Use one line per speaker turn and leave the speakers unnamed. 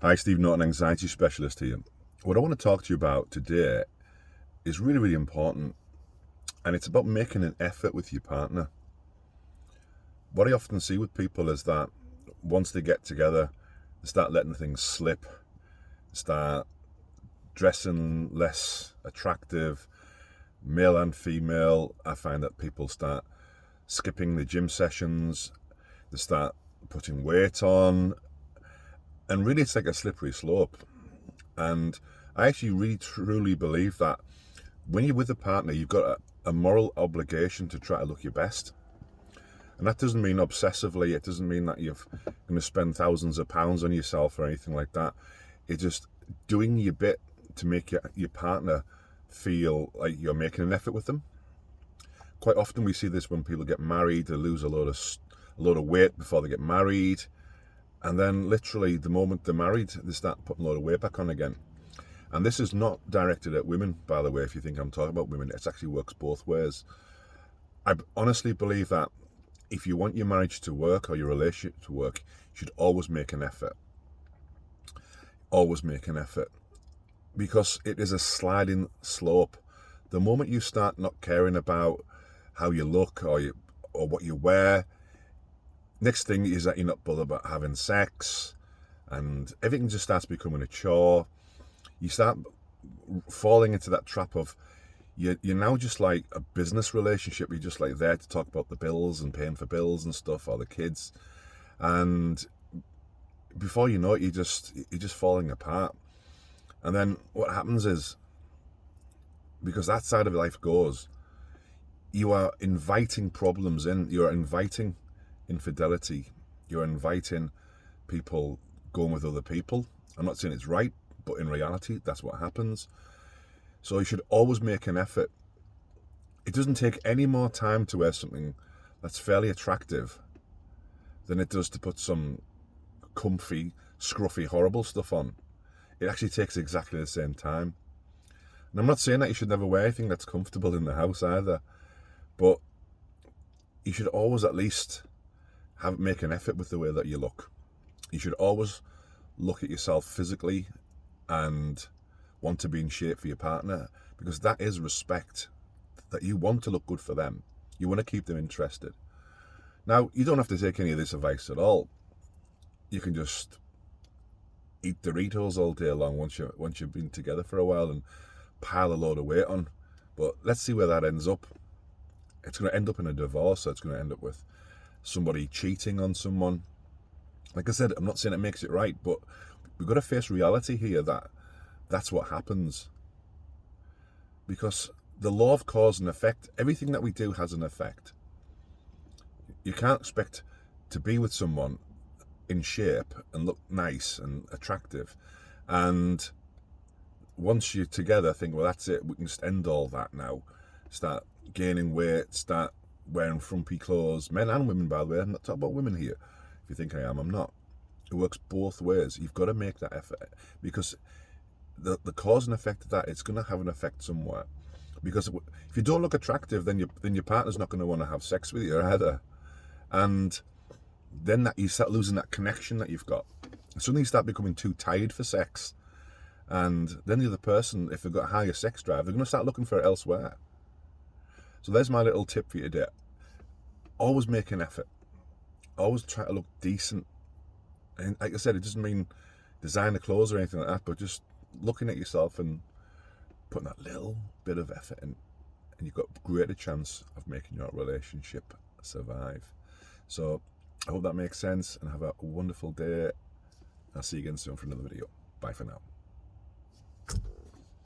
Hi, Steve Norton, anxiety specialist here. What I want to talk to you about today is really, really important, and it's about making an effort with your partner. What I often see with people is that once they get together, they start letting things slip, start dressing less attractive, male and female. I find that people start skipping the gym sessions, they start putting weight on, and really it's like a slippery slope. And I actually really truly believe that when you're with a partner, you've got a moral obligation to try to look your best. And that doesn't mean obsessively, it doesn't mean that you're going to spend thousands of pounds on yourself or anything like that. It's just doing your bit to make your partner feel like you're making an effort with them. Quite often we see this when people get married, they lose a lot of weight before they get married. And then literally the moment they're married, they start putting a lot of weight back on again. And this is not directed at women, by the way, if you think I'm talking about women. It actually works both ways. I honestly believe that if you want your marriage to work or your relationship to work, you should always make an effort. Always make an effort. Because it is a sliding slope. The moment you start not caring about how you look or what you wear, next thing is that you're not bothered about having sex, and everything just starts becoming a chore. You start falling into that trap of you're now just like a business relationship. You're just like there to talk about the bills and paying for bills and stuff, or the kids, and before you know it, you're just falling apart. And then what happens is, because that side of life goes, you are inviting problems in. You're inviting infidelity. You're inviting people going with other people. I'm not saying it's right, but in reality, that's what happens. So you should always make an effort. It doesn't take any more time to wear something that's fairly attractive than it does to put some comfy, scruffy, horrible stuff on. It actually takes exactly the same time. And I'm not saying that you should never wear anything that's comfortable in the house either, but you should always at least make an effort with the way that you look. You should always look at yourself physically and want to be in shape for your partner, because that is respect, that you want to look good for them. You want to keep them interested. Now, you don't have to take any of this advice at all. You can just eat Doritos all day long once you've been together for a while and pile a load of weight on. But let's see where that ends up. It's going to end up in a divorce, so it's going to end up with somebody cheating on someone. Like I said, I'm not saying it makes it right, but we've got to face reality here that that's what happens. Because the law of cause and effect, everything that we do has an effect. You can't expect to be with someone in shape and look nice and attractive, and once you're together think, well, that's it, we can just end all that now, start gaining weight, start wearing frumpy clothes, men and women, by the way. I'm not talking about women here. If you think I am, I'm not. It works both ways. You've got to make that effort, because the cause and effect of that, it's going to have an effect somewhere. Because if you don't look attractive, then your partner's not going to want to have sex with you either, and then you start losing that connection that you've got. Suddenly you start becoming too tired for sex, and then the other person, if they've got a higher sex drive, they're going to start looking for it elsewhere. So there's my little tip for you today. Always make an effort. Always try to look decent. And like I said, it doesn't mean designer clothes or anything like that, but just looking at yourself and putting that little bit of effort in, and you've got a greater chance of making your relationship survive. So I hope that makes sense, and have a wonderful day. I'll see you again soon for another video. Bye for now.